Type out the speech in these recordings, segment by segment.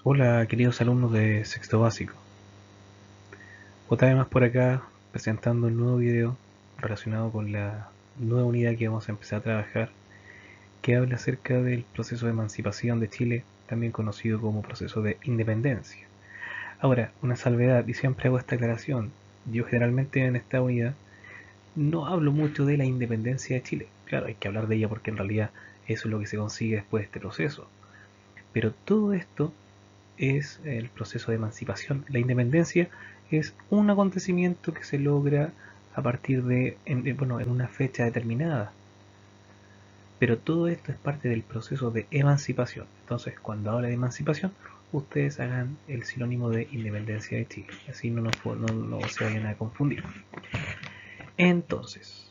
Hola queridos alumnos de sexto básico, otra vez más por acá presentando un nuevo video relacionado con la nueva unidad que vamos a empezar a trabajar, que habla acerca del proceso de emancipación de Chile, también conocido como proceso de independencia. Ahora, una salvedad, y siempre hago esta aclaración: yo generalmente en esta unidad no hablo mucho de la independencia de Chile. Claro, hay que hablar de ella porque en realidad eso es lo que se consigue después de este proceso, pero todo esto es el proceso de emancipación. La independencia es un acontecimiento que se logra a partir en una fecha determinada. Pero todo esto es parte del proceso de emancipación. Entonces, cuando habla de emancipación, ustedes hagan el sinónimo de independencia de Chile. Así no se vayan a confundir. Entonces,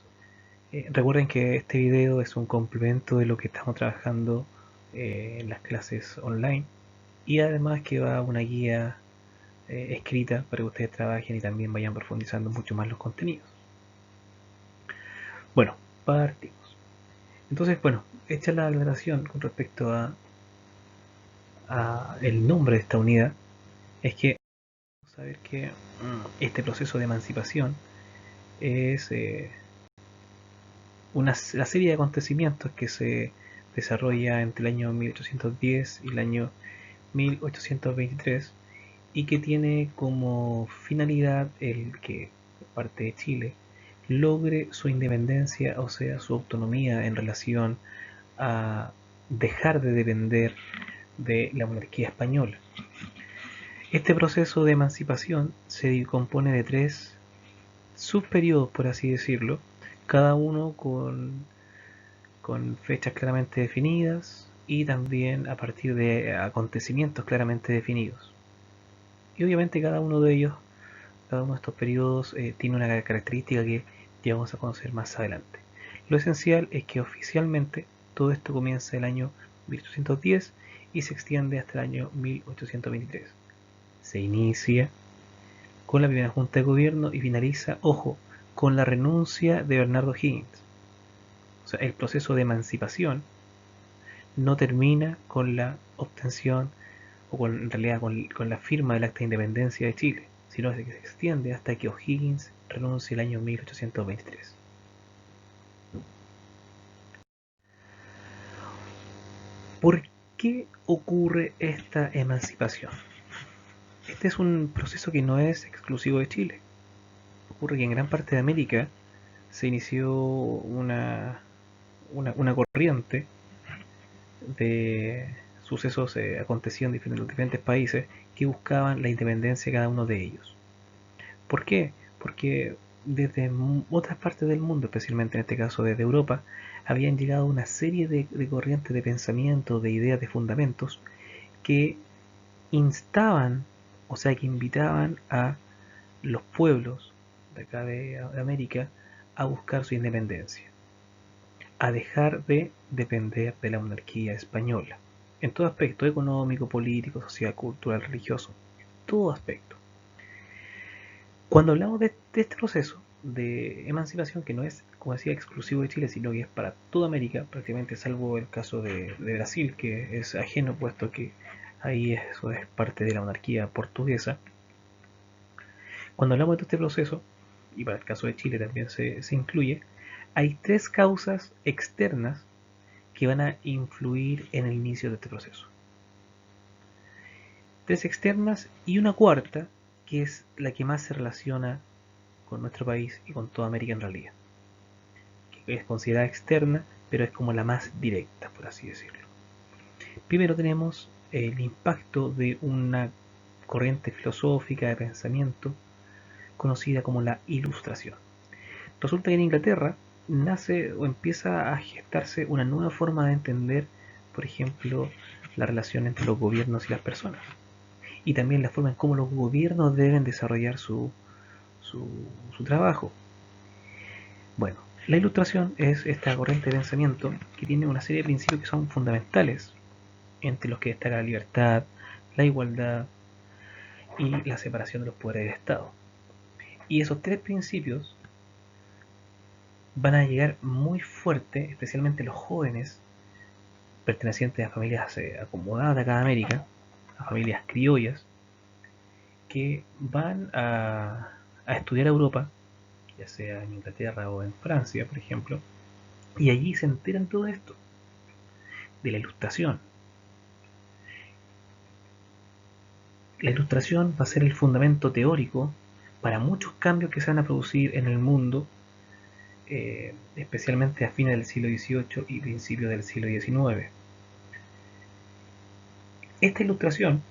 recuerden que este video es un complemento de lo que estamos trabajando en las clases online. Y además que va una guía escrita para que ustedes trabajen y también vayan profundizando mucho más los contenidos. Bueno, partimos. Entonces, bueno, hecha la aclaración con respecto a el nombre de esta unidad, es que vamos a ver que este proceso de emancipación es la serie de acontecimientos que se desarrolla entre el año 1810 y el año 1823 y que tiene como finalidad el que parte de Chile logre su independencia, o sea, su autonomía en relación a dejar de depender de la monarquía española. Este proceso de emancipación se compone de tres subperiodos, por así decirlo, cada uno con fechas claramente definidas y también a partir de acontecimientos claramente definidos. Y obviamente cada uno de estos periodos tiene una característica que ya vamos a conocer más adelante. Lo esencial es que oficialmente todo esto comienza el año 1810 y se extiende hasta el año 1823. Se inicia con la primera junta de gobierno y finaliza, ojo, con la renuncia de Bernardo Higgins. O sea, el proceso de emancipación no termina con la obtención en realidad con la firma del Acta de Independencia de Chile, sino que se extiende hasta que O'Higgins renuncie el año 1823. ¿Por qué ocurre esta emancipación? Este es un proceso que no es exclusivo de Chile. Ocurre que en gran parte de América se inició una corriente de sucesos acontecidos en los diferentes países que buscaban la independencia de cada uno de ellos. ¿Por qué? Porque desde otras partes del mundo, especialmente en este caso desde Europa, habían llegado una serie de corrientes de pensamiento, de ideas, de fundamentos que instaban, o sea, que invitaban a los pueblos de acá de América a buscar su independencia, a dejar de depender de la monarquía española, en todo aspecto: económico, político, social, cultural, religioso, todo aspecto. Cuando hablamos de este proceso de emancipación, que no es, como decía, exclusivo de Chile, sino que es para toda América, prácticamente salvo el caso de Brasil, que es ajeno, puesto que ahí eso es parte de la monarquía portuguesa. Cuando hablamos de este proceso, y para el caso de Chile también se incluye, hay tres causas externas que van a influir en el inicio de este proceso. Tres externas y una cuarta, que es la que más se relaciona con nuestro país y con toda América en realidad, que es considerada externa, pero es como la más directa, por así decirlo. Primero tenemos el impacto de una corriente filosófica de pensamiento conocida como la Ilustración. Resulta que en Inglaterra nace o empieza a gestarse una nueva forma de entender, por ejemplo, la relación entre los gobiernos y las personas, y también la forma en cómo los gobiernos deben desarrollar su, su trabajo. Bueno, la ilustración es esta corriente de pensamiento que tiene una serie de principios que son fundamentales, entre los que destaca la libertad, la igualdad y la separación de los poderes del Estado. Y esos tres principios van a llegar muy fuerte, especialmente los jóvenes pertenecientes a familias acomodadas de acá de América, a familias criollas que van a estudiar a Europa, ya sea en Inglaterra o en Francia, por ejemplo, y allí se enteran todo esto, de la ilustración. La ilustración va a ser el fundamento teórico para muchos cambios que se van a producir en el mundo, especialmente a fines del siglo XVIII y principios del siglo XIX. Esta ilustración,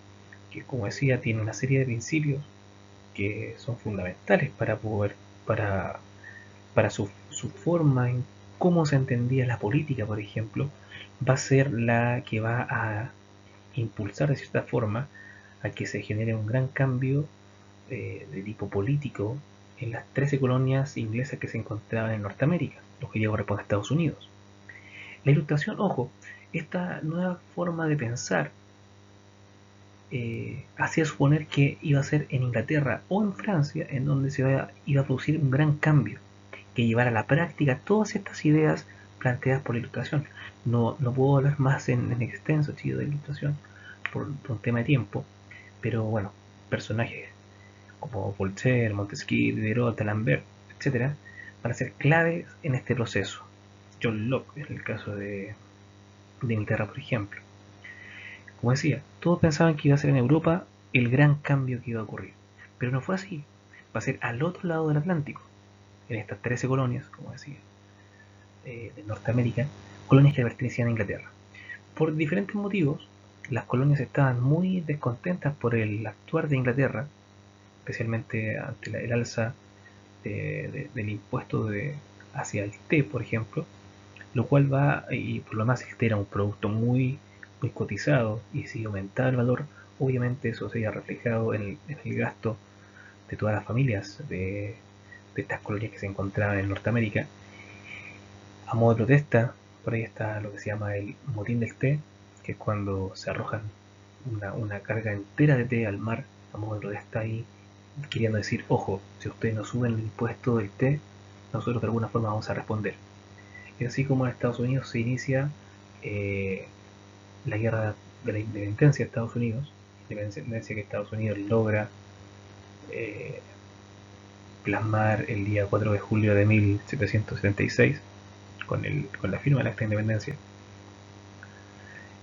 que como decía tiene una serie de principios que son fundamentales para, para su forma en cómo se entendía la política, por ejemplo, va a ser la que va a impulsar de cierta forma a que se genere un gran cambio de tipo político en las 13 colonias inglesas que se encontraban en Norteamérica, lo que llegó a responder a Estados Unidos. La ilustración, ojo, esta nueva forma de pensar hacía suponer que iba a ser en Inglaterra o en Francia en donde iba a producir un gran cambio que llevara a la práctica todas estas ideas planteadas por la ilustración. No puedo hablar más en extenso, chido, de ilustración por un tema de tiempo, pero bueno, personajes como Voltaire, Montesquieu, Diderot, D'Alembert, etcétera, van a ser claves en este proceso. John Locke, en el caso de Inglaterra, por ejemplo. Como decía, todos pensaban que iba a ser en Europa el gran cambio que iba a ocurrir, pero no fue así. Va a ser al otro lado del Atlántico, en estas 13 colonias, como decía, de Norteamérica, colonias que pertenecían a Inglaterra. Por diferentes motivos, las colonias estaban muy descontentas por el actuar de Inglaterra, especialmente ante el alza del impuesto hacia el té, por ejemplo, lo cual va, y por lo más el té era un producto muy cotizado, y si aumentaba el valor, obviamente eso se veía reflejado en el gasto de todas las familias de estas colonias que se encontraban en Norteamérica. A modo de protesta, por ahí está lo que se llama el motín del té, que es cuando se arrojan una carga entera de té al mar a modo de protesta ahí, queriendo decir, ojo, si ustedes no suben el impuesto del té, nosotros de alguna forma vamos a responder. Y así como en Estados Unidos se inicia eh, la guerra de la independencia de Estados Unidos, independencia que Estados Unidos logra eh, plasmar el día 4 de julio de 1776 con la firma de la Acta de Independencia.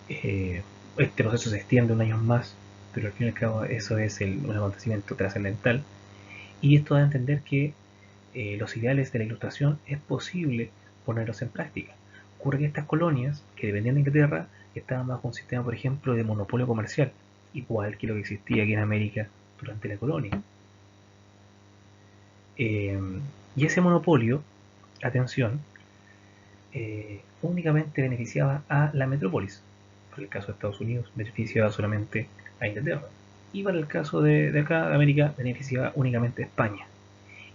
Eh, este proceso se extiende un año más, pero al fin y al cabo eso es un acontecimiento trascendental, y esto da a entender que los ideales de la ilustración es posible ponerlos en práctica. Ocurre que estas colonias, que dependían de Inglaterra, estaban bajo un sistema, por ejemplo, de monopolio comercial, igual que lo que existía aquí en América durante la colonia. Eh, y ese monopolio, atención, únicamente beneficiaba a la metrópolis. Para el caso de Estados Unidos, beneficiaba solamente a Inglaterra. Y para el caso de acá, de América, beneficiaba únicamente a España.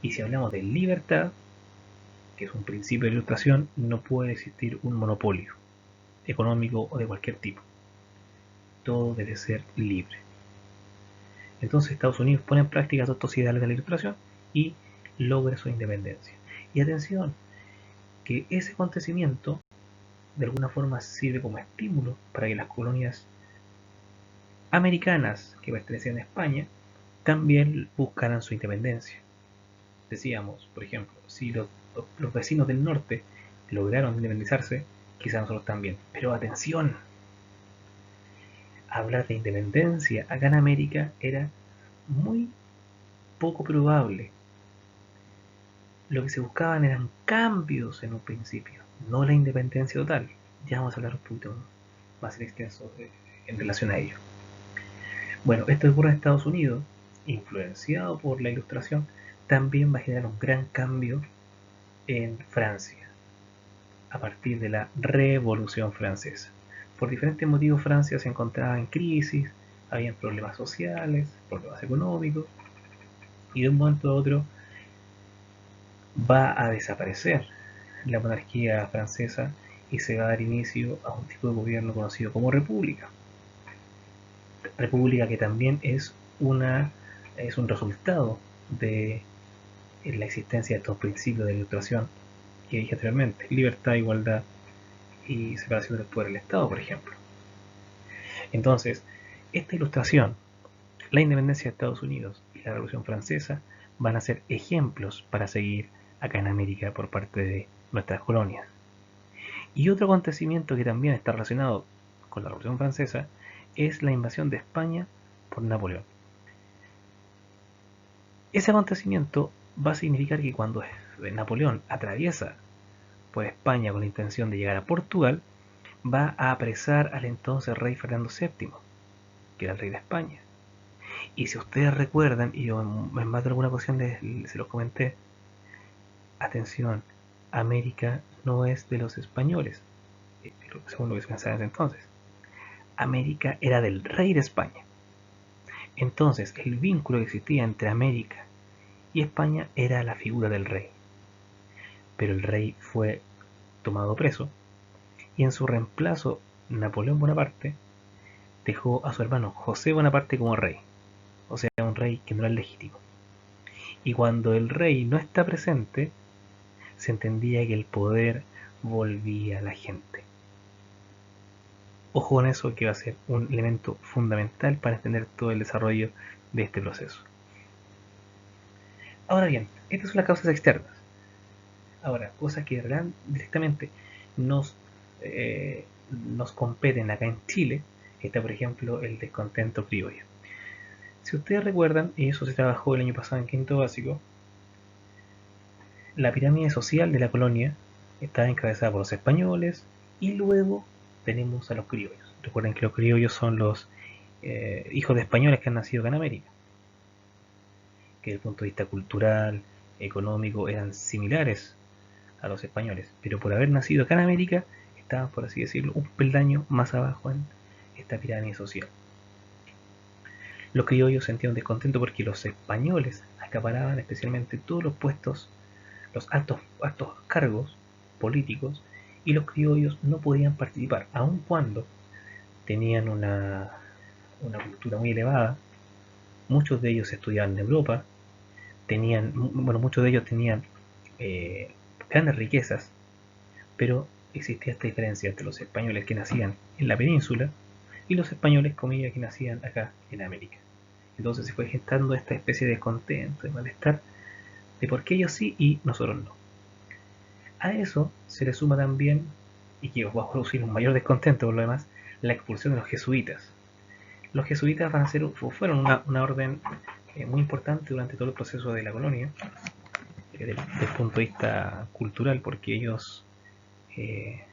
Y si hablamos de libertad, que es un principio de ilustración, no puede existir un monopolio económico o de cualquier tipo. Todo debe ser libre. Entonces Estados Unidos pone en práctica todos estos ideales de la ilustración y logra su independencia. Y atención, que ese acontecimiento de alguna forma sirve como estímulo para que las colonias americanas que pertenecían a España también buscaran su independencia. Decíamos, por ejemplo, si los vecinos del norte lograron independizarse, quizás nosotros también. Pero atención, hablar de independencia acá en América era muy poco probable. Lo que se buscaban eran cambios en un principio, no la independencia total. Ya vamos a hablar un poquito más en extenso en relación a ello. Bueno, esto ocurre en Estados Unidos, influenciado por la ilustración, también va a generar un gran cambio en Francia, a partir de la Revolución Francesa. Por diferentes motivos Francia se encontraba en crisis, había problemas sociales, problemas económicos, y de un momento a otro va a desaparecer la monarquía francesa y se va a dar inicio a un tipo de gobierno conocido como república. República que también es un resultado de la existencia de estos principios de la ilustración que dije anteriormente: libertad, igualdad y separación del poder del Estado, por ejemplo. Entonces, Esta ilustración, la independencia de Estados Unidos y la Revolución Francesa, van a ser ejemplos para seguir acá en América por parte de nuestras colonias. Y otro acontecimiento que también está relacionado con la Revolución Francesa es la invasión de España por Napoleón. Ese acontecimiento va a significar que cuando Napoleón atraviesa por España con la intención de llegar a Portugal, va a apresar al entonces rey Fernando VII, que era el rey de España. Y si ustedes recuerdan, y yo en más de alguna ocasión se los comenté, atención, América no es de los españoles, según lo que se pensaba en ese entonces. América era del rey de España. Entonces, el vínculo que existía entre América y España era la figura del rey. Pero el rey fue tomado preso y en su reemplazo Napoleón Bonaparte dejó a su hermano José Bonaparte como rey, o sea, un rey que no era legítimo. Y cuando el rey no está presente, se entendía que el poder volvía a la gente. Ojo con eso, que va a ser un elemento fundamental para entender todo el desarrollo de este proceso. Ahora bien, estas son las causas externas. Ahora, cosas que directamente nos, nos competen acá en Chile, está por ejemplo el descontento criollo. Si ustedes recuerdan, y eso se trabajó el año pasado en quinto básico, la pirámide social de la colonia estaba encabezada por los españoles y luego tenemos a los criollos. Recuerden que los criollos son los hijos de españoles que han nacido acá en América, que desde el punto de vista cultural, económico, eran similares a los españoles, pero por haber nacido acá en América, estaban, por así decirlo, un peldaño más abajo en esta pirámide social. Los criollos sentían descontento porque los españoles acaparaban especialmente todos los puestos, los altos cargos políticos, y los criollos no podían participar, aun cuando tenían una cultura muy elevada. Muchos de ellos estudiaban en Europa, muchos de ellos tenían eh, grandes riquezas, pero existía esta diferencia entre los españoles que nacían en la península y los españoles, comillas, que nacían acá en América. Entonces se fue gestando esta especie de descontento, de malestar, de por qué ellos sí y nosotros no. A eso se le suma también, y que va a producir un mayor descontento por lo demás, la expulsión de los jesuitas. Los jesuitas fueron una orden muy importante durante todo el proceso de la colonia, desde el punto de vista cultural, porque ellos eh,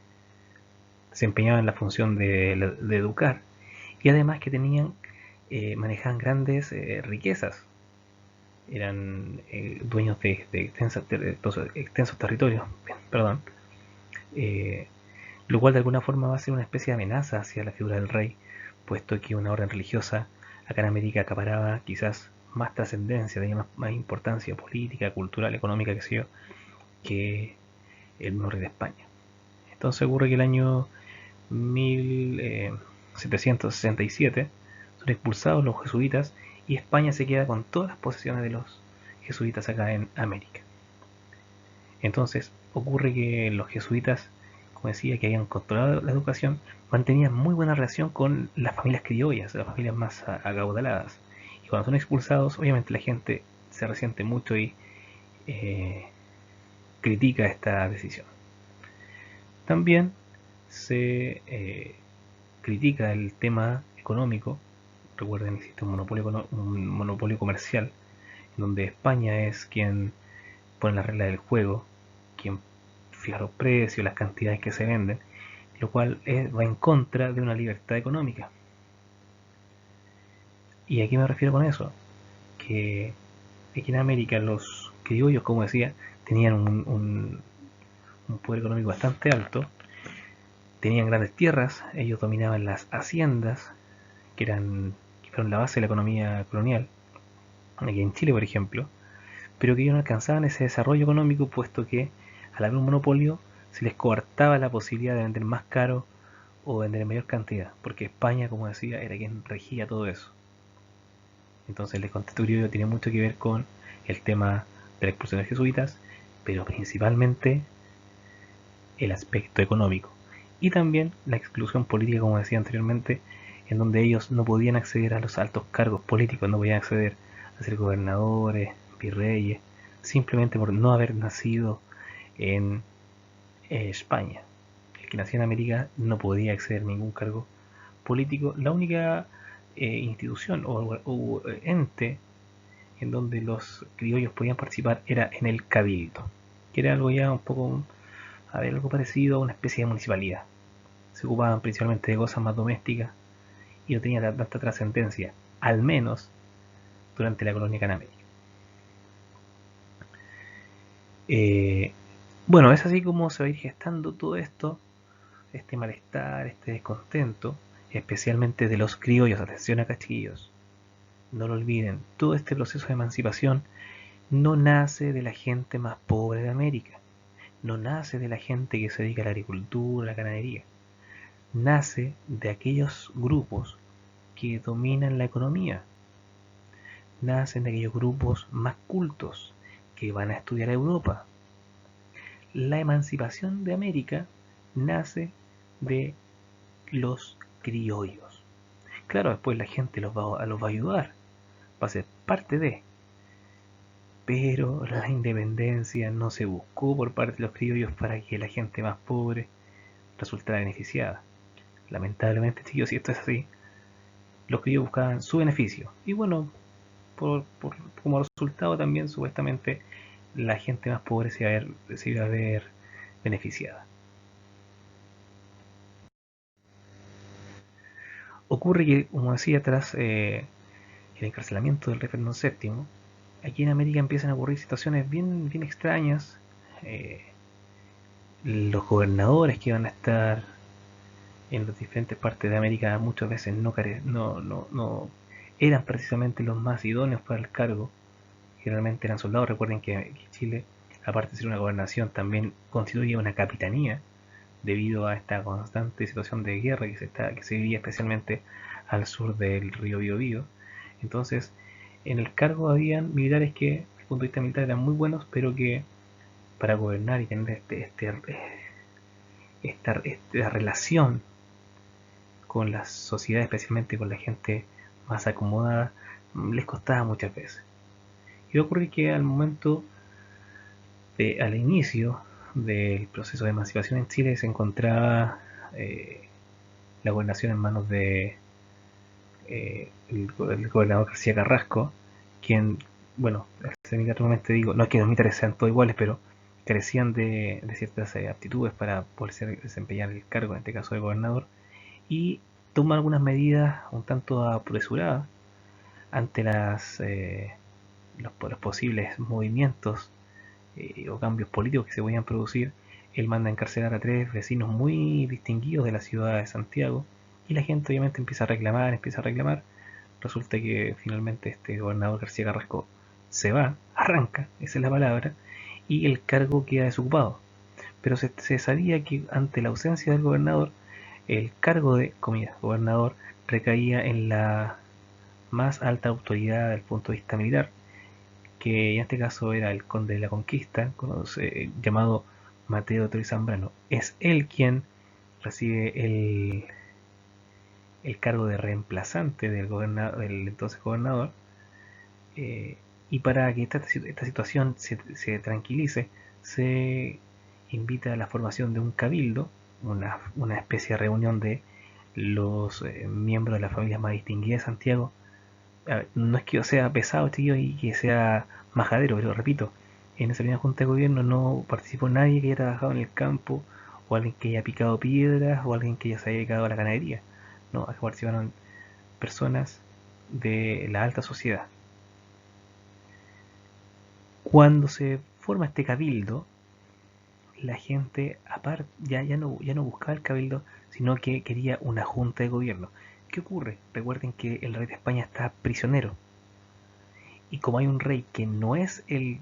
desempeñaban la función de educar, y además que manejaban grandes riquezas, eran dueños de extensos territorios, perdón, eh, lo cual de alguna forma va a ser una especie de amenaza hacia la figura del rey, puesto que una orden religiosa acá en América acaparaba quizás más trascendencia, tenía más importancia política, cultural, económica, que sé yo, que el mismo rey de España. Entonces ocurre que el año 1767 son expulsados los jesuitas y España se queda con todas las posesiones de los jesuitas acá en América. Entonces ocurre que los jesuitas, como decía, que habían controlado la educación, mantenían muy buena relación con las familias criollas, las familias más acaudaladas. Y cuando son expulsados, obviamente la gente se resiente mucho y eh, critica esta decisión. También se critica el tema económico. Recuerden que existe un monopolio comercial, en donde España es quien pone las reglas del juego, quien fija los precios, las cantidades que se venden, lo cual va en contra de una libertad económica. ¿Y a qué me refiero con eso? Que aquí en América los criollos, como decía, tenían un poder económico bastante alto, tenían grandes tierras, ellos dominaban las haciendas, que fueron la base de la economía colonial, aquí en Chile por ejemplo, pero que ellos no alcanzaban ese desarrollo económico, puesto que al haber un monopolio se les coartaba la posibilidad de vender más caro o vender en mayor cantidad, porque España, como decía, era quien regía todo eso. Entonces el descontento criollo tiene mucho que ver con el tema de la expulsión de jesuitas, pero principalmente el aspecto económico. Y también la exclusión política, como decía anteriormente, en donde ellos no podían acceder a los altos cargos políticos, no podían acceder a ser gobernadores, virreyes, simplemente por no haber nacido en España. El que nacía en América no podía acceder a ningún cargo político. La única institución o ente en donde los criollos podían participar era en el cabildo, que era algo ya un poco, a ver, algo parecido a una especie de municipalidad. Se ocupaban principalmente de cosas más domésticas y no tenía tanta trascendencia, al menos durante la colonia canábica. Eh, bueno, es así como se va a ir gestando todo esto, este malestar, este descontento, especialmente de los criollos. Atención a castillos, no lo olviden, todo este proceso de emancipación no nace de la gente más pobre de América, no nace de la gente que se dedica a la agricultura, a la ganadería, nace de aquellos grupos que dominan la economía, nacen de aquellos grupos más cultos que van a estudiar a Europa. La emancipación de América nace de los criollos. Claro, después la gente los va a ayudar, va a ser parte de, pero la independencia no se buscó por parte de los criollos para que la gente más pobre resultara beneficiada. Lamentablemente, chicos, si esto es así, los criollos buscaban su beneficio. Y bueno, como resultado también supuestamente la gente más pobre se iba a ver beneficiada. Ocurre que, como decía, tras el encarcelamiento del rey Fernando VII, aquí en América empiezan a ocurrir situaciones bien extrañas. Eh, los gobernadores que iban a estar en las diferentes partes de América muchas veces no eran precisamente los más idóneos para el cargo. Generalmente eran soldados. Recuerden que Chile, aparte de ser una gobernación, también constituye una capitanía debido a esta constante situación de guerra que se vivía especialmente al sur del río Biobío. Entonces, en el cargo habían militares que, desde el punto de vista militar, eran muy buenos, pero que para gobernar y tener esta relación con la sociedad, especialmente con la gente más acomodada, les costaba muchas veces. Y ocurre que al inicio del proceso de emancipación en Chile se encontraba la gobernación en manos de el gobernador García Carrasco, quien, bueno, militarmente digo, no es que los militares sean todos iguales, pero carecían de ciertas aptitudes para poder desempeñar el cargo, en este caso de gobernador, y toma algunas medidas un tanto apresuradas ante los posibles movimientos o cambios políticos que se podían producir. Él manda a encarcelar a 3 vecinos muy distinguidos de la ciudad de Santiago y la gente obviamente empieza a reclamar. Resulta que finalmente este gobernador García Carrasco se va, arranca, esa es la palabra, y el cargo queda desocupado. Pero se sabía que ante la ausencia del gobernador, el cargo de, comillas, gobernador recaía en la más alta autoridad desde el punto de vista militar, que en este caso era el conde de la Conquista, llamado Mateo Tori Zambrano. Es él quien recibe el cargo de reemplazante del entonces gobernador, eh, y para que esta situación se tranquilice, se invita a la formación de un cabildo, una especie de reunión de los miembros de las familias más distinguidas de Santiago. No es que yo sea pesado, tío, y que sea majadero, pero repito, en esa primera junta de gobierno no participó nadie que haya trabajado en el campo, o alguien que haya picado piedras, o alguien que ya se haya dedicado a la ganadería. No, aquí participaron personas de la alta sociedad. Cuando se forma este cabildo, la gente aparte ya no buscaba el cabildo, sino que quería una junta de gobierno. ¿Qué ocurre? Recuerden que el rey de España está prisionero. Y como hay un rey que no es el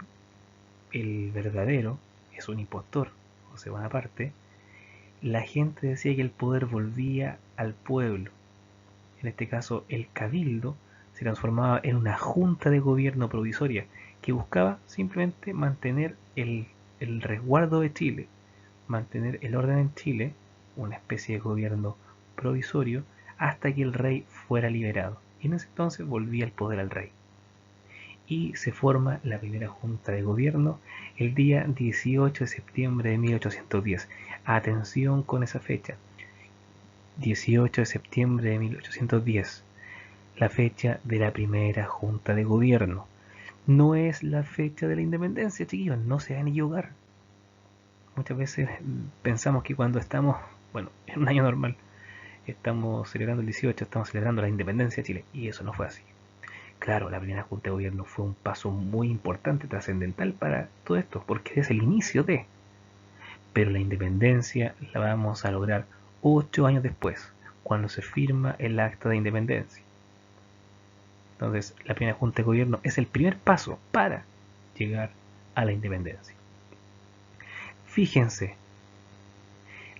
verdadero, es un impostor, José Bonaparte, la gente decía que el poder volvía al pueblo. En este caso, el cabildo se transformaba en una junta de gobierno provisoria que buscaba simplemente mantener el resguardo de Chile, mantener el orden en Chile, una especie de gobierno provisorio, hasta que el rey fuera liberado. Y en ese entonces volvía el poder al rey. Y se forma la primera junta de gobierno el día 18 de septiembre de 1810. Atención con esa fecha. 18 de septiembre de 1810. La fecha de la primera junta de gobierno. No es la fecha de la independencia, chiquillos, no se van a equivocar. Muchas veces pensamos que cuando estamos, bueno, en un año normal, estamos celebrando el 18, estamos celebrando la independencia de Chile, y eso no fue así. Claro, la primera junta de gobierno fue un paso muy importante, trascendental para todo esto, porque es el inicio de. Pero la independencia la vamos a lograr 8 años después, cuando se firma el acta de independencia. Entonces, la primera junta de gobierno es el primer paso para llegar a la independencia. Fíjense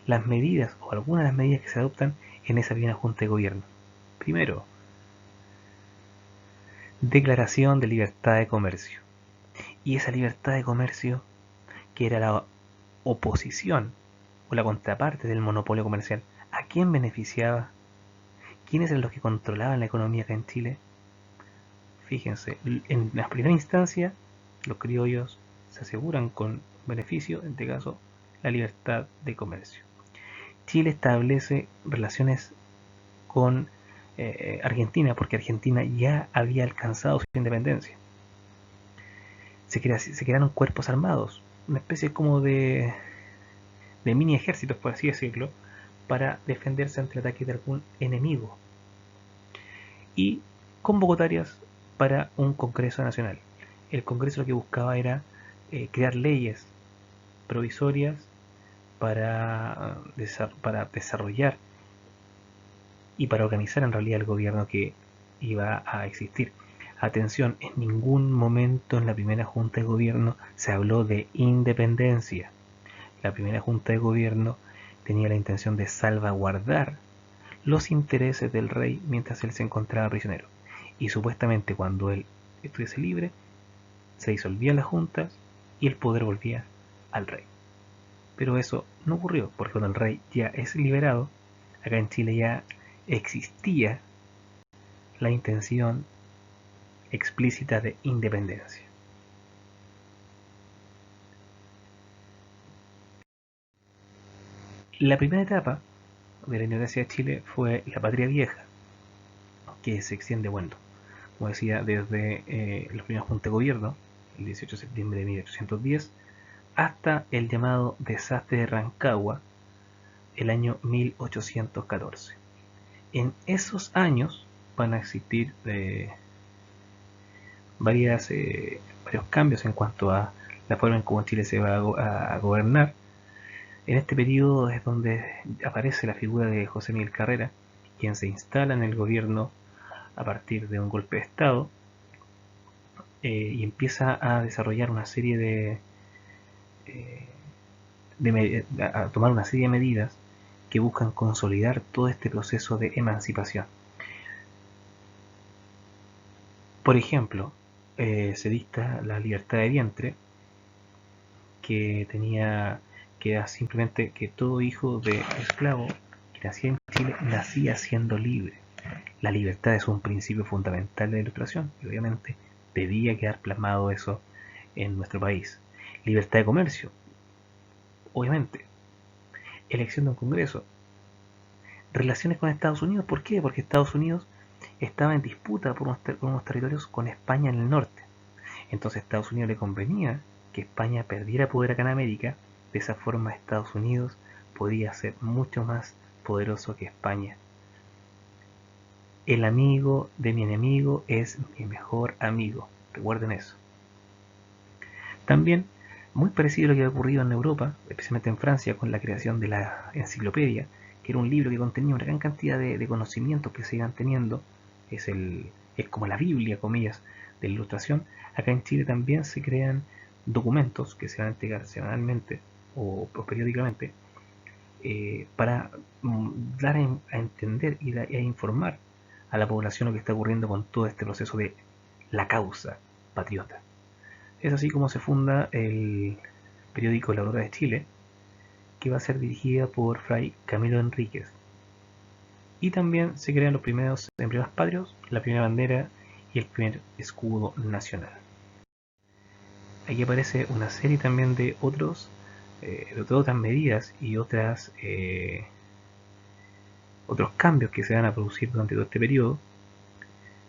las medidas o algunas de las medidas que se adoptan en esa primera junta de gobierno. Primero, declaración de libertad de comercio. Y esa libertad de comercio, que era la oposición o la contraparte del monopolio comercial, ¿a quién beneficiaba? ¿Quiénes eran los que controlaban la economía acá en Chile? Fíjense, en la primera instancia, los criollos se aseguran con beneficio, en este caso, la libertad de comercio. Chile establece relaciones con Argentina, porque Argentina ya había alcanzado su independencia. Se crearon cuerpos armados, una especie como de mini ejércitos, por así decirlo, para defenderse ante el ataque de algún enemigo. Y convocatorias para un Congreso Nacional. El Congreso lo que buscaba era crear leyes provisorias para desarrollar y para organizar en realidad el gobierno que iba a existir. Atención, en ningún momento en la primera junta de gobierno se habló de independencia. La primera junta de gobierno tenía la intención de salvaguardar los intereses del rey mientras él se encontraba prisionero. Y supuestamente cuando él estuviese libre, se disolvían las juntas y el poder volvía al rey. Pero eso no ocurrió, porque cuando el rey ya es liberado, acá en Chile ya existía la intención explícita de independencia. La primera etapa de la independencia de Chile fue la Patria Vieja, que se extiende, bueno, como decía, desde los primeros juntas de gobierno, el 18 de septiembre de 1810, hasta el llamado desastre de Rancagua, el año 1814. En esos años van a existir varios cambios en cuanto a la forma en cómo Chile se va a gobernar. En este periodo es donde aparece la figura de José Miguel Carrera, quien se instala en el gobierno a partir de un golpe de Estado y empieza a desarrollar una serie a tomar una serie de medidas que buscan consolidar todo este proceso de emancipación. Por ejemplo, se dicta la libertad de vientre, que era simplemente que todo hijo de esclavo que nacía en Chile nacía siendo libre. La libertad es un principio fundamental de la Ilustración y obviamente debía quedar plasmado eso en nuestro país. Libertad de comercio, obviamente. Elección de un Congreso. Relaciones con Estados Unidos, ¿por qué? Porque Estados Unidos estaba en disputa por unos territorios con España en el norte. Entonces a Estados Unidos le convenía que España perdiera poder acá en América. De esa forma Estados Unidos podía ser mucho más poderoso que España. El amigo de mi enemigo es mi mejor amigo. Recuerden eso. También, muy parecido a lo que ha ocurrido en Europa, especialmente en Francia, con la creación de la enciclopedia, que era un libro que contenía una gran cantidad de conocimientos que se iban teniendo. Es como la Biblia, comillas, de la Ilustración. Acá en Chile también se crean documentos que se van a entregar semanalmente o periódicamente para dar a entender y a informar a la población lo que está ocurriendo con todo este proceso de la causa patriota. Es así como se funda el periódico La Aurora de Chile, que va a ser dirigida por Fray Camilo Enríquez. Y también se crean los primeros emblemas patrios, la primera bandera y el primer escudo nacional. Aquí aparece una serie también de otras medidas y otros cambios que se van a producir durante todo este periodo.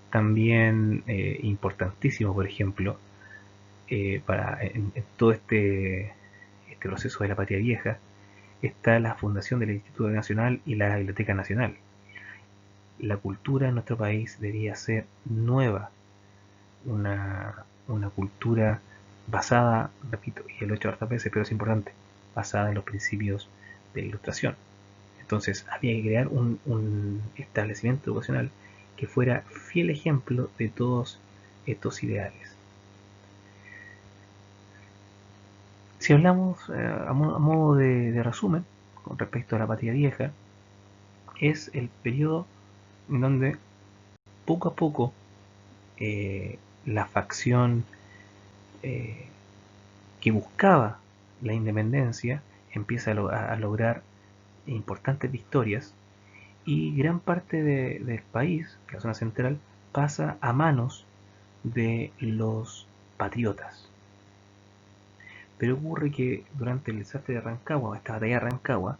También importantísimo, por ejemplo, en todo este proceso de la patria vieja, está la fundación del Instituto Nacional y la Biblioteca Nacional. La cultura en nuestro país debía ser nueva, una cultura basada, repito, y lo he hecho hartas veces, pero es importante, basada en los principios de la Ilustración. Entonces había que crear un establecimiento educacional que fuera fiel ejemplo de todos estos ideales. Si hablamos a modo de resumen con respecto a la patria vieja, es el periodo en donde poco a poco la facción eh, que buscaba la independencia empieza a lograr importantes victorias y gran parte del país, la zona central, pasa a manos de los patriotas. Pero ocurre que durante el desastre de Rancagua, esta batalla de Rancagua,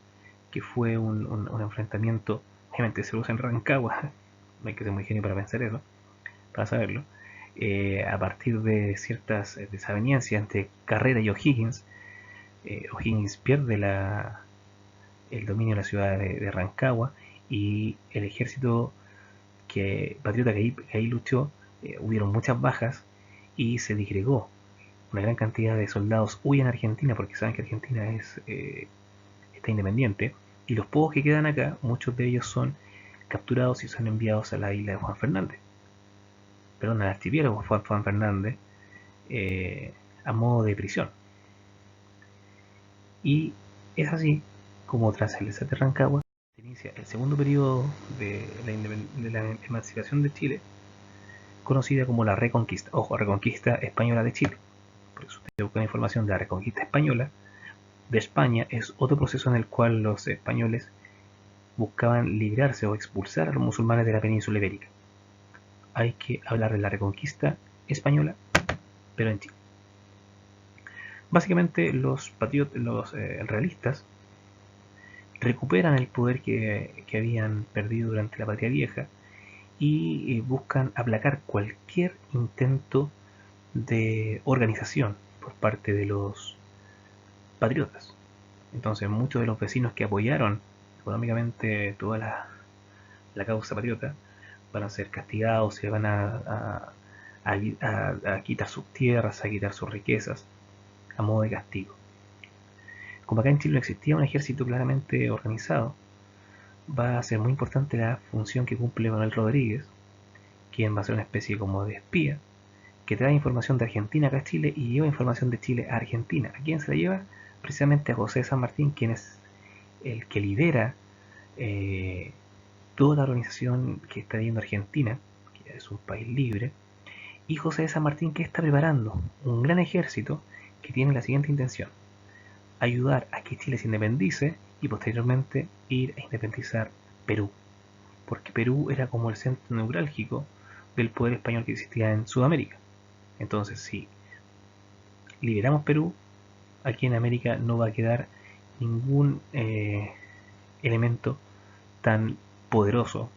que fue un enfrentamiento, obviamente se usa en Rancagua, no hay que ser muy genio para pensar eso, para saberlo, a partir de ciertas desavenencias entre Carrera y O'Higgins, O'Higgins pierde el dominio de la ciudad de Rancagua y el ejército patriota que ahí luchó, hubieron muchas bajas y se disgregó. Una gran cantidad de soldados huyen a Argentina porque saben que Argentina está independiente y los pocos que quedan acá, muchos de ellos son capturados y son enviados a la isla de Juan Fernández, perdón, al archipiélago Juan Fernández, eh, a modo de prisión. Y es así como tras el desastre de Rancagua se inicia el segundo periodo de la emancipación de Chile, conocida como la Reconquista. Ojo, Reconquista Española de Chile. Por eso usted busca información de la Reconquista Española de España, es otro proceso en el cual los españoles buscaban librarse o expulsar a los musulmanes de la península ibérica. Hay que hablar de la Reconquista Española, pero en Chile. Básicamente los realistas recuperan el poder que habían perdido durante la Patria Vieja y buscan aplacar cualquier intento de organización por parte de los patriotas. Entonces muchos de los vecinos que apoyaron económicamente toda la causa patriota van a ser castigados, se van a quitar sus tierras, a quitar sus riquezas, a modo de castigo. Como acá en Chile no existía un ejército claramente organizado, va a ser muy importante la función que cumple Manuel Rodríguez, quien va a ser una especie como de espía, que trae información de Argentina acá a Chile y lleva información de Chile a Argentina. ¿A quién se la lleva? Precisamente a José de San Martín, quien es el que lidera toda la organización que está viendo Argentina, que es un país libre, y José de San Martín que está preparando un gran ejército que tiene la siguiente intención: ayudar a que Chile se independice y posteriormente ir a independizar Perú, porque Perú era como el centro neurálgico del poder español que existía en Sudamérica. Entonces, si liberamos Perú, aquí en América no va a quedar ningún elemento tan poderoso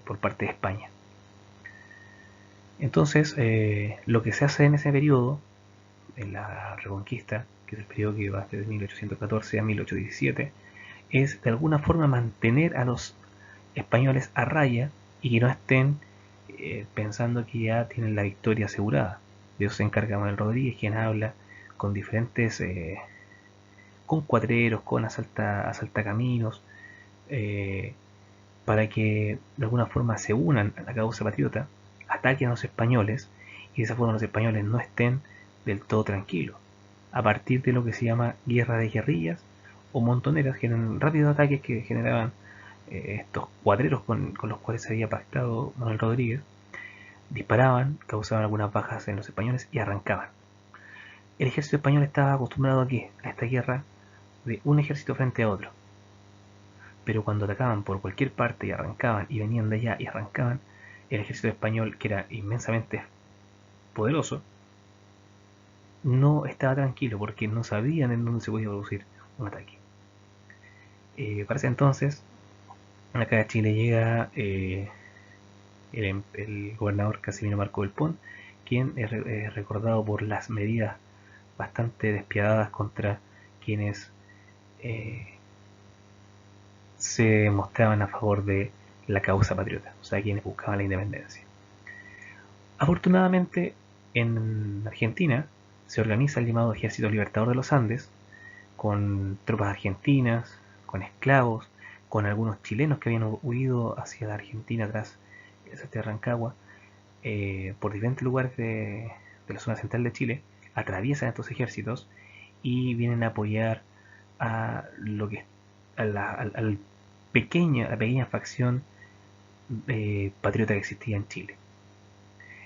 por parte de España. Entonces, lo que se hace en ese periodo, en la Reconquista, que es el periodo que va desde 1814 a 1817, es de alguna forma mantener a los españoles a raya y que no estén pensando que ya tienen la victoria asegurada. De eso se encarga Manuel Rodríguez, quien habla con diferentes, con cuatreros, con asaltacaminos, eh, para que de alguna forma se unan a la causa patriota, ataquen a los españoles y de esa forma los españoles no estén del todo tranquilos. A partir de lo que se llama guerra de guerrillas o montoneras, generan rápidos ataques que generaban estos cuadreros con los cuales se había pactado Manuel Rodríguez, disparaban, causaban algunas bajas en los españoles y arrancaban. El ejército español estaba acostumbrado a esta guerra de un ejército frente a otro. pero cuando atacaban por cualquier parte y arrancaban y venían de allá y arrancaban, el ejército español, que era inmensamente poderoso, no estaba tranquilo porque no sabían en dónde se podía producir un ataque. Para ese entonces, acá a Chile llega el gobernador Casimiro Marco del Pont, quien es recordado por las medidas bastante despiadadas contra quienes eh, se mostraban a favor de la causa patriota, o sea, quienes buscaban la independencia. Afortunadamente, en Argentina se organiza el llamado Ejército Libertador de los Andes, con tropas argentinas, con esclavos, con algunos chilenos que habían huido hacia la Argentina tras el desastre de Rancagua, por diferentes lugares de la zona central de Chile, atraviesan estos ejércitos y vienen a apoyar a lo que a la pequeña facción patriota que existía en Chile.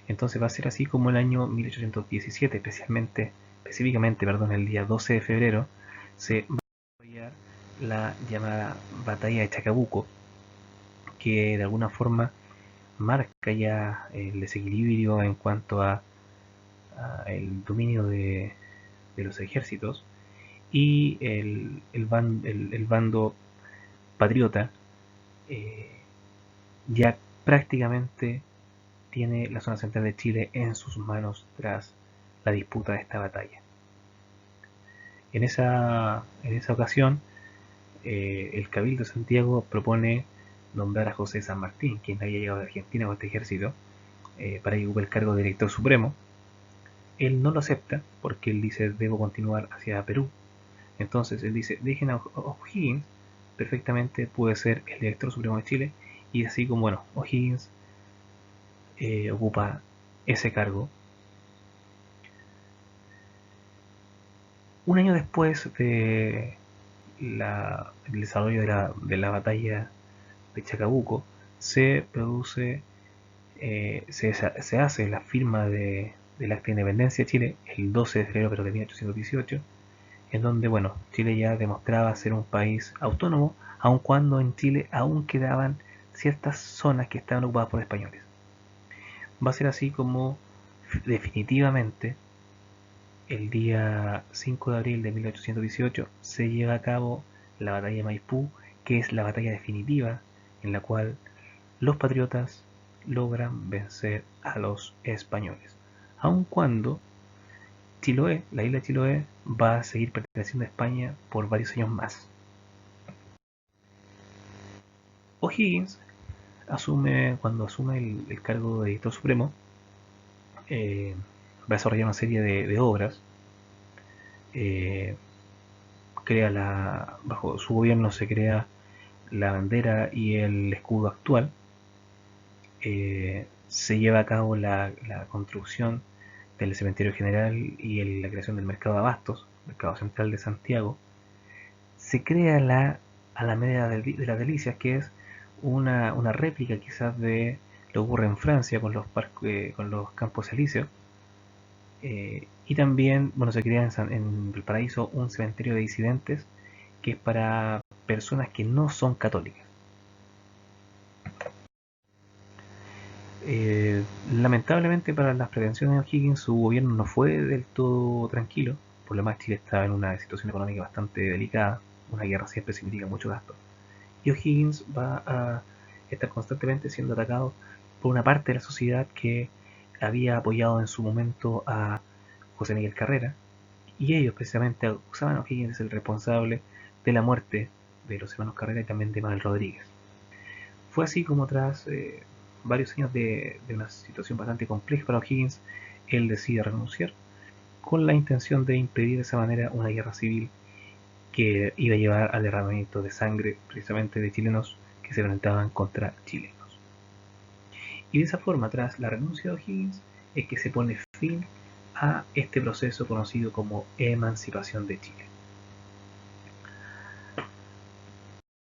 Entonces va a ser así como el año 1817, específicamente, el día 12 de febrero, se va a desarrollar la llamada Batalla de Chacabuco, que de alguna forma marca ya el desequilibrio en cuanto a el dominio de los ejércitos y el bando patriota eh, ya prácticamente tiene la zona central de Chile en sus manos tras la disputa de esta batalla. En esa ocasión, el Cabildo de Santiago propone nombrar a José San Martín, quien había llegado de Argentina con este ejército, para que ocupe el cargo de director supremo. Él no lo acepta porque él dice: debo continuar hacia Perú. Entonces él dice: dejen a O'Higgins, perfectamente puede ser el director supremo de Chile. Y así como, bueno, O'Higgins ocupa ese cargo. Un año después de el desarrollo de la batalla de Chacabuco, se produce, se hace la firma del Acta de Independencia de Chile el 12 de febrero pero de 1818, en donde, bueno, Chile ya demostraba ser un país autónomo, aun cuando en Chile aún quedaban ciertas zonas que estaban ocupadas por españoles. Va a ser así como definitivamente el día 5 de abril de 1818 se lleva a cabo la batalla de Maipú, que es la batalla definitiva en la cual los patriotas logran vencer a los españoles, aun cuando Chiloé, la isla de Chiloé, va a seguir perteneciendo a España por varios años más. O'Higgins cuando asume el cargo de editor supremo, va a desarrollar una serie de obras. eh, Bajo su gobierno se crea la bandera y el escudo actual. Se lleva a cabo la construcción del cementerio general y la creación del mercado de abastos, mercado central de Santiago. Se crea la Alameda de las Delicias, que es una réplica quizás de lo que ocurre en Francia con los campos elíseos. Y también, bueno, se crea en Valparaíso un cementerio de disidentes que es para personas que no son católicas. Lamentablemente para las pretensiones de O'Higgins, su gobierno no fue del todo tranquilo. Por lo demás, Chile estaba en una situación económica bastante delicada. Una guerra siempre significa mucho gasto. Y O'Higgins va a estar constantemente siendo atacado por una parte de la sociedad que había apoyado en su momento a José Miguel Carrera, y ellos precisamente acusaban a O'Higgins de ser el responsable de la muerte de los hermanos Carrera y también de Manuel Rodríguez. Fue así como tras varios años de una situación bastante compleja para O'Higgins, él decide renunciar con la intención de impedir de esa manera una guerra civil que iba a llevar al derramamiento de sangre precisamente de chilenos que se enfrentaban contra chilenos. Y de esa forma, tras la renuncia de O'Higgins, es que se pone fin a este proceso conocido como emancipación de Chile.